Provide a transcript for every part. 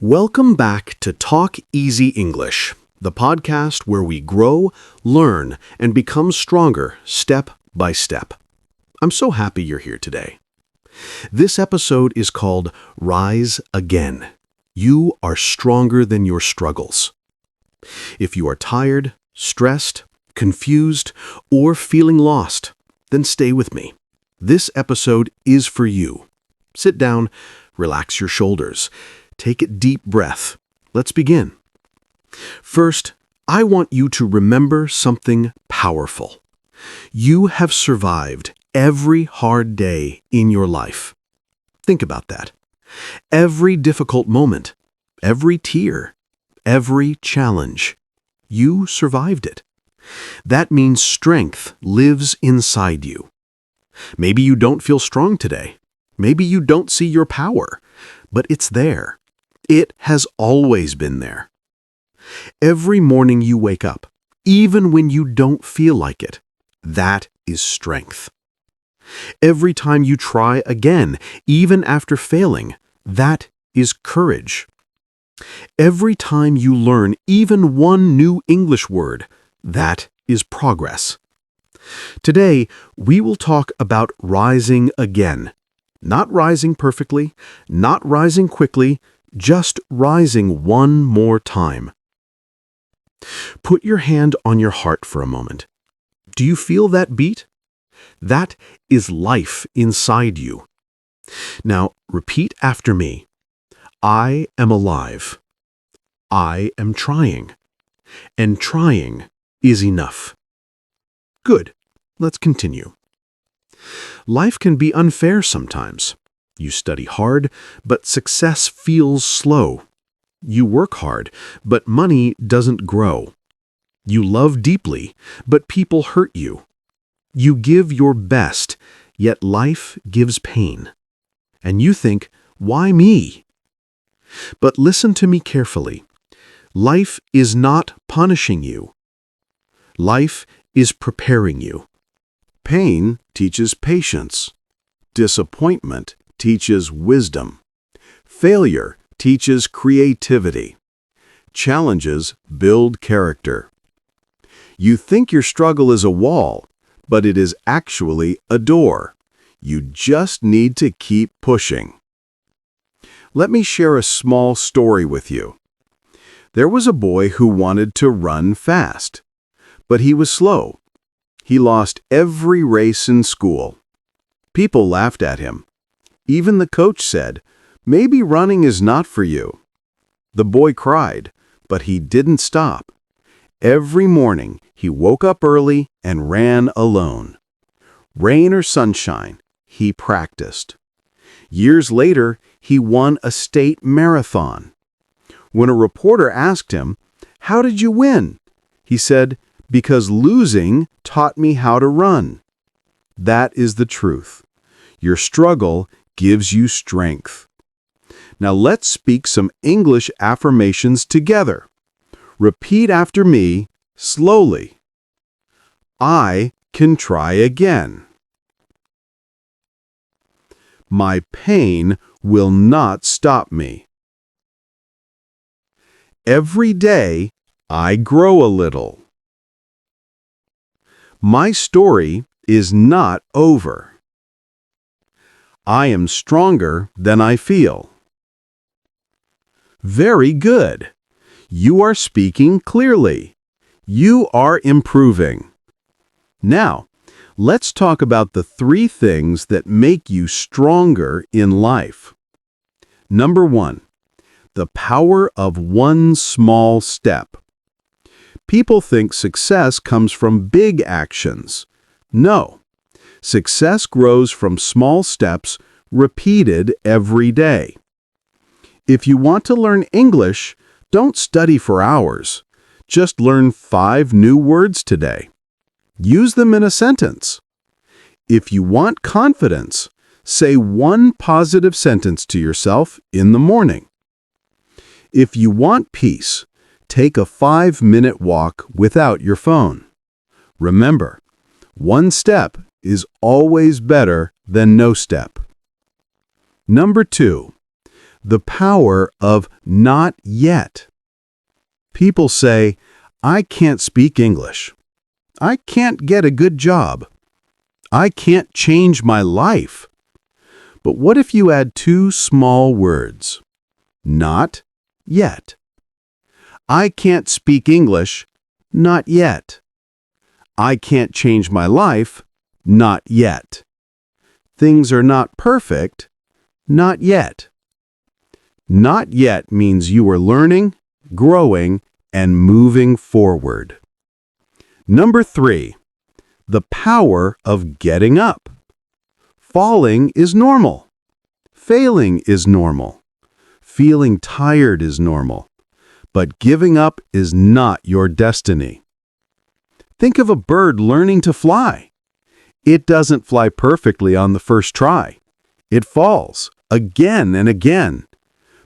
Welcome back to Talk Easy English, the podcast where we grow, learn, and become stronger step by step. I'm so happy you're here today. This episode is called Rise Again. You are stronger than your struggles. If you are tired, stressed, confused, or feeling lost, then stay with me. This episode is for you. Sit down, relax your shoulders. Take a deep breath. Let's begin. First, I want you to remember something powerful. You have survived every hard day in your life. Think about that. Every difficult moment, every tear, every challenge. You survived it. That means strength lives inside you. Maybe you don't feel strong today. Maybe you don't see your power, but it's there. It has always been there. Every morning you wake up, even when you don't feel like it, that is strength. Every time you try again, even after failing, that is courage. Every time you learn even one new English word, that is progress. Today, we will talk about rising again. Not rising perfectly, not rising quickly, just rising one more time. Put your hand on your heart for a moment. Do you feel that beat? That is life inside you. Now, repeat after me. I am alive. I am trying. And trying is enough. Good. Let's continue. Life can be unfair sometimes. You study hard, but success feels slow. You work hard, but money doesn't grow. You love deeply, but people hurt you. You give your best, yet life gives pain. And you think, why me? But listen to me carefully. Life is not punishing you. Life is preparing you. Pain teaches patience. Disappointment teaches wisdom. Failure teaches creativity. Challenges build character. You think your struggle is a wall, but it is actually a door. You just need to keep pushing. Let me share a small story with you. There was a boy who wanted to run fast, but he was slow. He lost every race in school. People laughed at him. Even the coach said, "Maybe running is not for you." The boy cried, but he didn't stop. Every morning, he woke up early and ran alone. Rain or sunshine, he practiced. Years later, he won a state marathon. When a reporter asked him, "How did you win?" he said, "Because losing taught me how to run." That is the truth. Your struggle gives you strength. Now let's speak some English affirmations together. Repeat after me slowly. I can try again. My pain will not stop me. Every day I grow a little. My story is not over. I am stronger than I feel. Very good. You are speaking clearly. You are improving. Now, let's talk about the 3 things that make you stronger in life. Number 1, the power of one small step. People think success comes from big actions. No. Success grows from small steps repeated every day. If you want to learn English, don't study for hours. Just learn 5 new words today. Use them in a sentence. If you want confidence, say one positive sentence to yourself in the morning. If you want peace, take a 5-minute walk without your phone. Remember, one step is always better than no step. Number 2, The power of not yet. People say, I can't speak English. I can't get a good job. I can't change my life. But what if you add two small words? Not yet. I can't speak English. Not yet. I can't change my life. Not yet. Things are not perfect. Not yet. Not yet means you are learning, growing, and moving forward. Number 3, the power of getting up. Falling is normal. Failing is normal. Feeling tired is normal. But giving up is not your destiny. Think of a bird learning to fly. It doesn't fly perfectly on the first try. It falls again and again.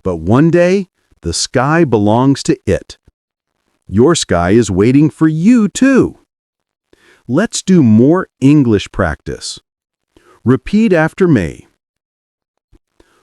But one day, the sky belongs to it. Your sky is waiting for you too. Let's do more English practice. Repeat after me.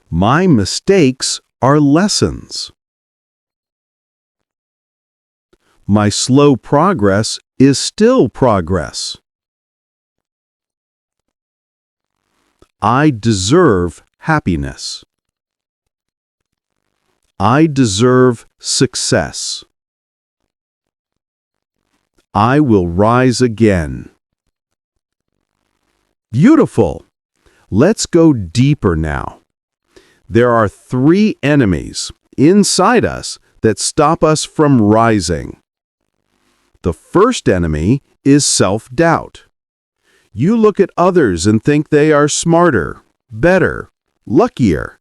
My mistakes are lessons. My slow progress is still progress. I deserve happiness. I deserve success. I will rise again. Beautiful! Let's go deeper now. There are 3 enemies inside us that stop us from rising. The first enemy is self-doubt. You look at others and think they are smarter, better, luckier.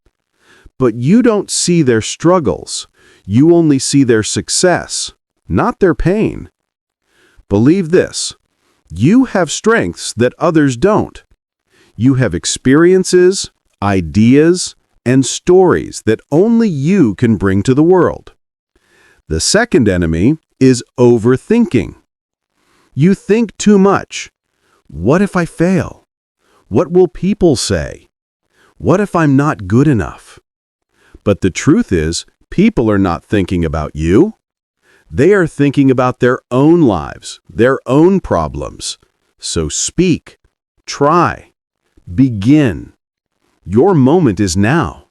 But you don't see their struggles. You only see their success, not their pain. Believe this, you have strengths that others don't. You have experiences, ideas, and stories that only you can bring to the world. The second enemy is overthinking. You think too much. What if I fail? What will people say? What if I'm not good enough? But the truth is, people are not thinking about you. They are thinking about their own lives, their own problems. So speak, try, begin. Your moment is now.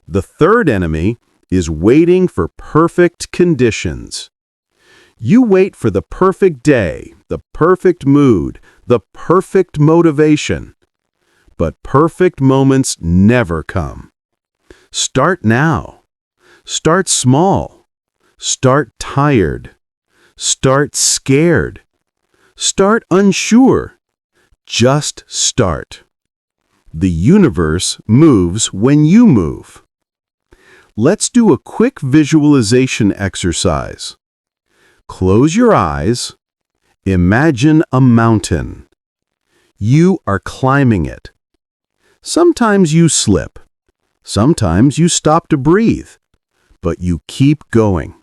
The third enemy is waiting for perfect conditions. You wait for the perfect day, the perfect mood, the perfect motivation. But perfect moments never come. Start now. Start small. Start tired. Start scared. Start unsure. Just start. The universe moves when you move. Let's do a quick visualization exercise. Close your eyes. Imagine a mountain. You are climbing it. Sometimes you slip. Sometimes you stop to breathe. But you keep going,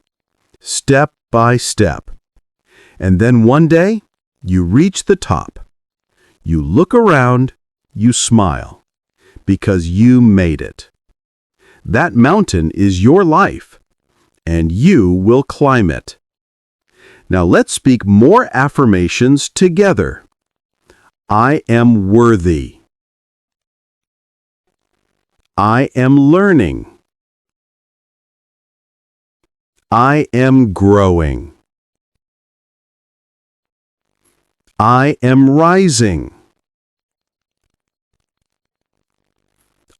step by step. And then one day, you reach the top. You look around, you smile, because you made it. That mountain is your life, and you will climb it. Now let's speak more affirmations together. I am worthy. I am learning. I am growing. I am rising.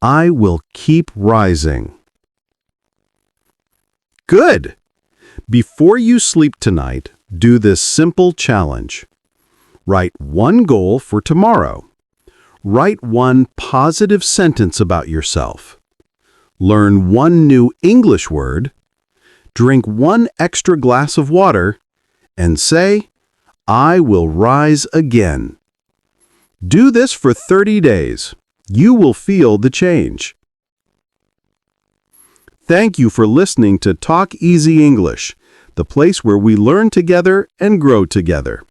I will keep rising. Good! Before you sleep tonight, do this simple challenge. Write one goal for tomorrow. Write one positive sentence about yourself. Learn one new English word. Drink one extra glass of water. And say, I will rise again. Do this for 30 days. You will feel the change. Thank you for listening to Talk Easy English, the place where we learn together and grow together.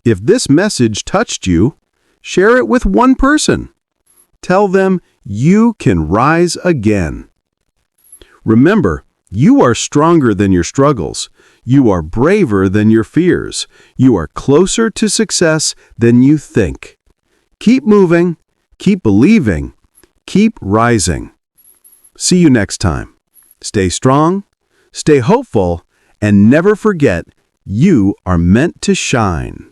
If this message touched you, share it with one person. Tell them you can rise again. Remember, you are stronger than your struggles. You are braver than your fears. You are closer to success than you think. Keep moving, keep believing, keep rising. See you next time. Stay strong, stay hopeful, and never forget, you are meant to shine.